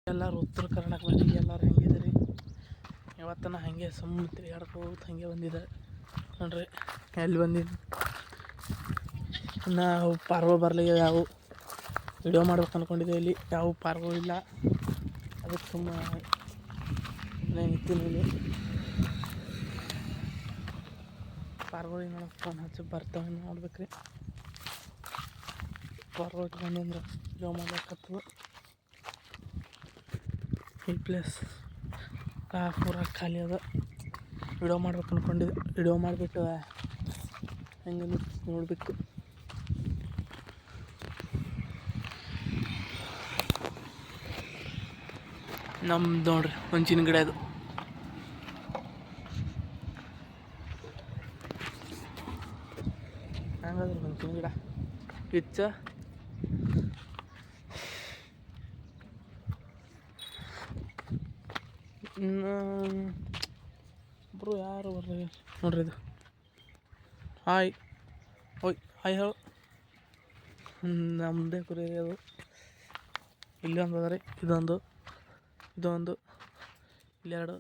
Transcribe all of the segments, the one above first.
ಎಲ್ಲರೂ ಉತ್ತರ ಕರ್ನಾಟಕ ಮಂದಿಗೆ ಎಲ್ಲರೂ ಹೆಂಗಿದ್ದೀರಿ? ಇವತ್ತು ಹಾಗೆ ಸುಮ್ಮನೆ ತಿರುಗಾಡ್ಕೋತ ಹಾಗೆ ಬಂದಿದ್ದೆ ನೋಡ್ರಿ. ಎಲ್ಲಿ ಬಂದಿದ್ದು ನಾವು ಪಾರ್ಗಳು ಬರಲಿಲ್ಲ, ಯಾವ ವಿಡಿಯೋ ಮಾಡ್ಬೇಕು ಅಂದ್ಕೊಂಡಿದ್ದೆ. ಇಲ್ಲಿ ಯಾವ ಪಾರ್ಗಳು ಇಲ್ಲ, ಅದಕ್ಕೆ ಸುಮ್ಮನೆ ನಿಂತೀನಿ ಇಲ್ಲಿ. ಪಾರ್ಗಳಿಗೆ ನೋಡೋಕೆ ಫೋನ್ ಹಚ್ಚಿ ಬರ್ತಾವೆ ನೋಡ್ಬೇಕ್ರಿ. ಪಾರ್ಗಳು ಇಟ್ಕೊಂಡು ಅಂದ್ರೆ ವಿಡಿಯೋ ಮಾಡ್ಬೇಕತ್ತದ. ಈ ಪ್ಲೇಸ್ ಪೂರ ಖಾಲಿ ಅದ. ವಿಡಿಯೋ ಮಾಡ್ಬೇಕು ಅಂದ್ಕೊಂಡಿದ್ದೆ. ವಿಡಿಯೋ ಮಾಡಿಬಿಟ್ಟು ಹೆಂಗೆ ನೋಡಬೇಕು. ನಮ್ದು ನೋಡ್ರಿ ಹುಂಚಿನ ಗಿಡ ಅದು. ಹಂಗಾದ್ರೆ ಹುಂಚಿನ ಗಿಡ ಇಚ್ಚ ಒಬ್ಬರು ಯಾರು ಬರ್ರಿ ನೋಡ್ರಿ. ಇದು ಹಾಯ್ ಓಯ್ ಹಾಯ್ ಹೇಳು. ನಮ್ಮದೇ ಕುರಿ ಅದು. ಇಲ್ಲಿ ಒಂದು ಅದ ರೀ, ಇದೊಂದು ಇಲ್ಲೆರಡು.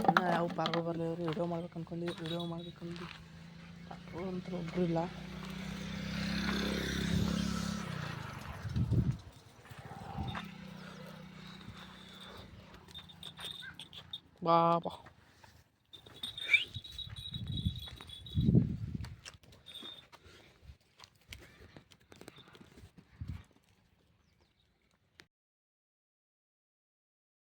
ಇನ್ನು ಯಾವ ಪಾರ್ಗಳು ಬರಲಿಲ್ಲ ರೀ. ವಿಡಿಯೋ ಮಾಡ್ಬೇಕು ಅಂದ್ಕೊಂಡಿದ್ದೆ. ವಿಡಿಯೋ ಮಾಡ್ಬೇಕಂದು ಅಂತ ಒಬ್ಬರು ಇಲ್ಲ. ಬಾ